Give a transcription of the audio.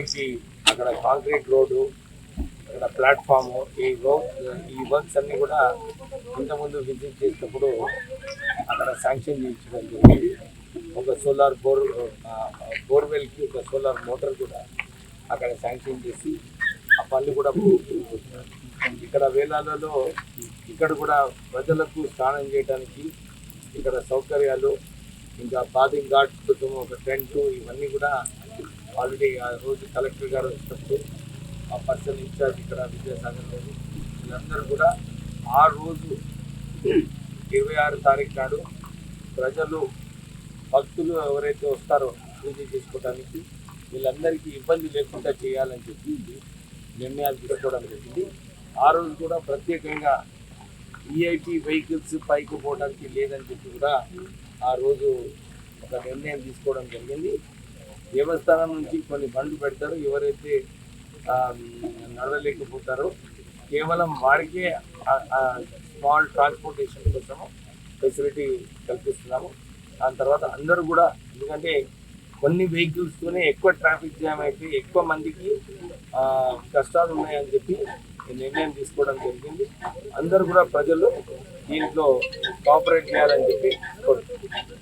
దానికి అక్కడ concrete road, అక్కడ ప్లాట్ఫాము, ఈ వర్క్స్ అన్నీ కూడా ఇంతకుముందు విజిట్ చేసినప్పుడు అక్కడ శాంక్షన్ చేయించడం జరిగింది. ఒక సోలార్ బోర్వెల్కి ఒక సోలార్ మోటార్ కూడా అక్కడ శాంక్షన్ చేసి ఆ పనులు కూడా ఇక్కడ వేలాలలో ఇక్కడ కూడా ప్రజలకు స్నానం చేయడానికి ఇక్కడ సౌకర్యాలు, ఇంకా బాతింగ్ ఘాట్ కోసం ఒక టెంట్, ఇవన్నీ కూడా ఆల్రెడీ ఆ రోజు కలెక్టర్ గారు వచ్చినప్పుడు ఆ పర్సన్ ఇన్ఛార్జ్ ఇక్కడ విద్యాసాగర్ గారు వీళ్ళందరూ కూడా ఆ రోజు 26 తారీఖు నాడు ప్రజలు భక్తులు ఎవరైతే వస్తారో పూజ చేసుకోవడానికి వీళ్ళందరికీ ఇబ్బంది లేకుండా చేయాలని చెప్పి నిర్ణయాలు తీసుకోవడం జరిగింది. ఆ రోజు కూడా ప్రత్యేకంగా ఈఐపీ వెహికల్స్ పైకి పోవడానికి లేదని చెప్పి కూడా ఆ రోజు ఒక నిర్ణయం తీసుకోవడం జరిగింది. దేవస్థానం నుంచి కొన్ని బండ్లు పెడతారు, ఎవరైతే నడవలేకపోతారో కేవలం వారికే స్మాల్ ట్రాన్స్పోర్టేషన్ కోసము ఫెసిలిటీ కల్పిస్తున్నాము. దాని తర్వాత అందరూ కూడా, ఎందుకంటే కొన్ని వెహికల్స్తోనే ఎక్కువ ట్రాఫిక్ జామ్ అయితే ఎక్కువ మందికి కష్టాలు ఉన్నాయని చెప్పి నిర్ణయం తీసుకోవడం జరిగింది. అందరూ కూడా ప్రజలు దీంట్లో కోఆపరేట్ చేయాలని చెప్పి కోరుతున్నాను.